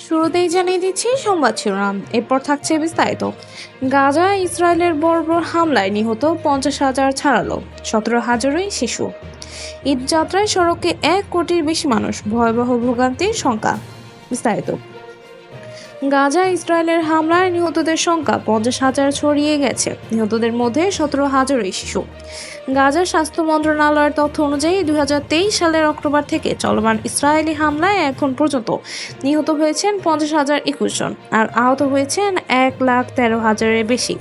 শুরুতেই জানিয়ে দিচ্ছি সংবাদ শিরোনাম, এরপর থাকছে বিস্তারিত। গাজায় ইসরায়েলের বর্বর হামলায় নিহত 50,000 ছাড়ালো, 17,000ই শিশু। ঈদ যাত্রায় সড়কে 1 কোটির বেশি মানুষ, ভয়াবহ ভোগান্তির শঙ্কা। বিস্তারিত। গাজায় ইসরায়েলের হামলায় নিহতদের সংখ্যা 50,000 ছড়িয়ে গেছে। নিহতদের মধ্যে 17,000ই শিশু। গাজার স্বাস্থ্য মন্ত্রণালয়ের তথ্য অনুযায়ী 2023 সালের অক্টোবর থেকে চলমান ইসরায়েলি হামলায় এখন পর্যন্ত নিহত হয়েছেন 50,021 জন, আর আহত হয়েছেন 1,13,000-এর বেশি।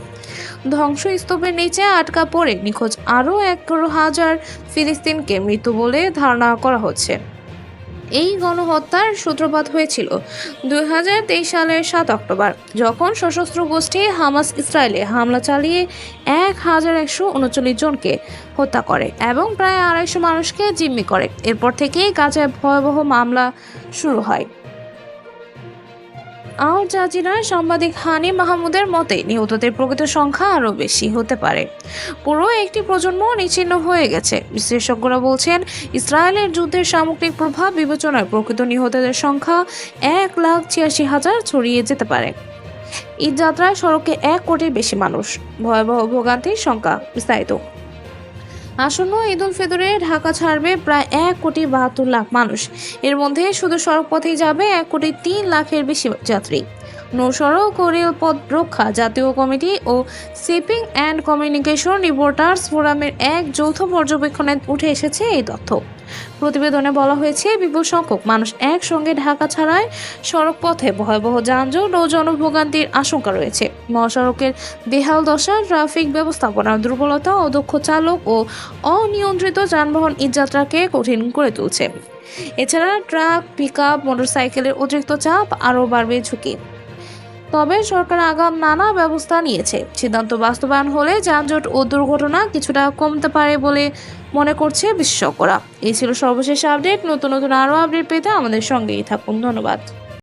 ধ্বংসস্তূপের নিচে আটকা পড়ে নিখোঁজ আরও 11,000 ফিলিস্তিনকে মৃত বলে ধারণা করা হচ্ছে। এই গণহত্যার সূত্রপাত হয়েছিল 2023 সালের 7 অক্টোবর, যখন সশস্ত্র গোষ্ঠী হামাস ইসরায়েলে হামলা চালিয়ে 1,139 জনকে হত্যা করে এবং প্রায় 250 মানুষকে জিম্মি করে। এরপর থেকেই গাজায় ভয়াবহ মামলা শুরু হয়। আল জাজিরার সাংবাদিক হানি মাহমুদের মতে, নিহতদের প্রকৃত সংখ্যা আরও বেশি হতে পারে। পুরো একটি প্রজন্ম নিচ্ছিন্ন হয়ে গেছে। বিশেষজ্ঞরা বলছেন, ইসরায়েলের যুদ্ধের সামগ্রিক প্রভাব বিবেচনায় প্রকৃত নিহতদের সংখ্যা 1,86,000 ছড়িয়ে যেতে পারে। ঈদ যাত্রায় সড়কে 1 কোটির বেশি মানুষ, ভয়াবহ ভোগান্তির সংখ্যা। বিস্তারিত। আসন্ন ঈদ উল ফিতরে ঢাকা ছাড়বে প্রায় 1,72,00,000 মানুষ। এর মধ্যে শুধু সড়কপথেই যাবে 1,03,00,000-এর বেশি যাত্রী। নৌসড়ক ও রেলপথ রক্ষা জাতীয় কমিটি ও শিপিং অ্যান্ড কমিউনিকেশন রিপোর্টার্স ফোরামের এক যৌথ পর্যবেক্ষণে উঠে এসেছে এই তথ্য। প্রতিবেদনে বলা হয়েছে, বিপুল সংখ্যক মানুষ একসঙ্গে ঢাকা ছাড়ায় সড়কপথে ভয়াবহ যানজট ও জনভোগান্তির আশঙ্কা রয়েছে। মহাসড়কের বেহাল দশা, ট্রাফিক ব্যবস্থাপনার দুর্বলতা, অদক্ষ চালক ও অনিয়ন্ত্রিত যানবাহন ঈদযাত্রাকে কঠিন করে তুলছে। এছাড়া ট্রাক, পিকআপ, মোটরসাইকেলের অতিরিক্ত চাপ আরও বাড়বে ঝুঁকি। তবে সরকার আগাম নানা ব্যবস্থা নিয়েছে। সিদ্ধান্ত বাস্তবায়ন হলে যানজট ও দুর্ঘটনা কিছুটা কমতে পারে বলে মনে করছে বিশেষজ্ঞরা। এই ছিল সর্বশেষ আপডেট। নতুন নতুন আরও আপডেট পেতে আমাদের সঙ্গেই থাকুন। ধন্যবাদ।